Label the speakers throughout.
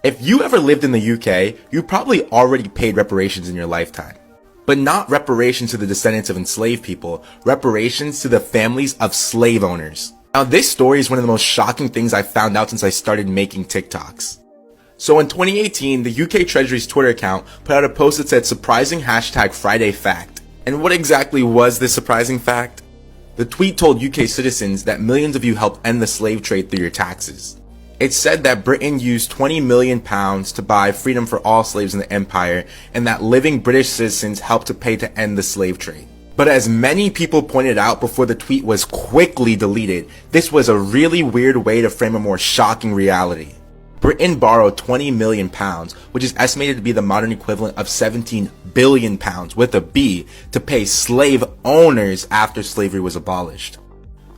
Speaker 1: If you ever lived in the UK, you probably already paid reparations in your lifetime. But not reparations to the descendants of enslaved people, reparations to the families of slave owners. Now this story is one of the most shocking things I've found out since I started making TikToks. So in 2018, the UK Treasury's Twitter account put out a post that said surprising #Friday fact. And what exactly was this surprising fact? The tweet told UK citizens that millions of you helped end the slave trade through your taxes. It said that Britain used £20 million to buy freedom for all slaves in the empire, and that living British citizens helped to pay to end the slave trade. But as many people pointed out before the tweet was quickly deleted, this was a really weird way to frame a more shocking reality. Britain borrowed £20 million, which is estimated to be the modern equivalent of £17 billion with a B, to pay slave owners after slavery was abolished.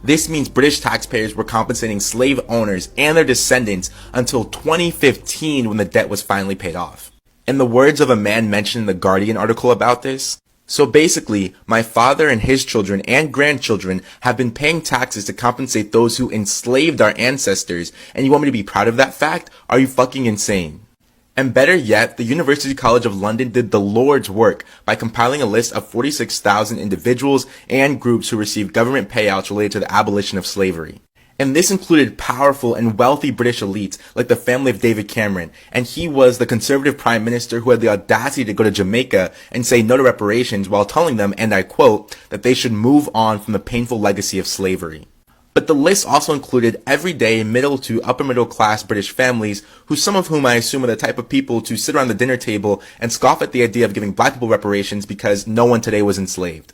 Speaker 1: This means British taxpayers were compensating slave owners and their descendants until 2015 when the debt was finally paid off. In the words of a man mentioned in the Guardian article about this, so basically, my father and his children and grandchildren have been paying taxes to compensate those who enslaved our ancestors, and you want me to be proud of that fact? Are you fucking insane? And better yet, the University College of London did the Lord's work by compiling a list of 46,000 individuals and groups who received government payouts related to the abolition of slavery. And this included powerful and wealthy British elites like the family of David Cameron, and he was the conservative prime minister who had the audacity to go to Jamaica and say no to reparations while telling them, and I quote, that they should move on from the painful legacy of slavery. But the list also included everyday middle to upper middle class British families, who some of whom I assume are the type of people to sit around the dinner table and scoff at the idea of giving black people reparations because no one today was enslaved.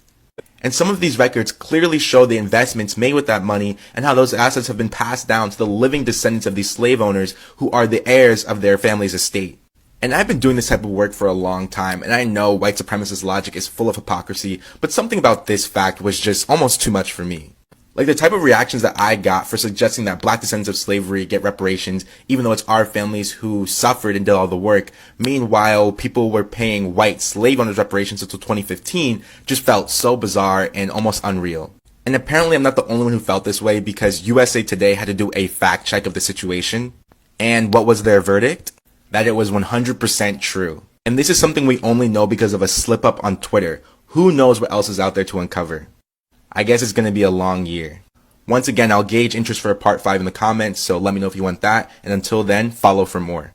Speaker 1: And some of these records clearly show the investments made with that money and how those assets have been passed down to the living descendants of these slave owners who are the heirs of their family's estate. And I've been doing this type of work for a long time, and I know white supremacist logic is full of hypocrisy, but something about this fact was just almost too much for me. Like the type of reactions that I got for suggesting that black descendants of slavery get reparations, even though it's our families who suffered and did all the work. Meanwhile, people were paying white slave owners reparations until 2015 just felt so bizarre and almost unreal. And apparently I'm not the only one who felt this way, because USA Today had to do a fact check of the situation. And what was their verdict? That it was 100% true. And this is something we only know because of a slip up on Twitter. Who knows what else is out there to uncover? I guess it's going to be a long year. Once again, I'll gauge interest for a part 5 in the comments, so let me know if you want that, and until then, follow for more.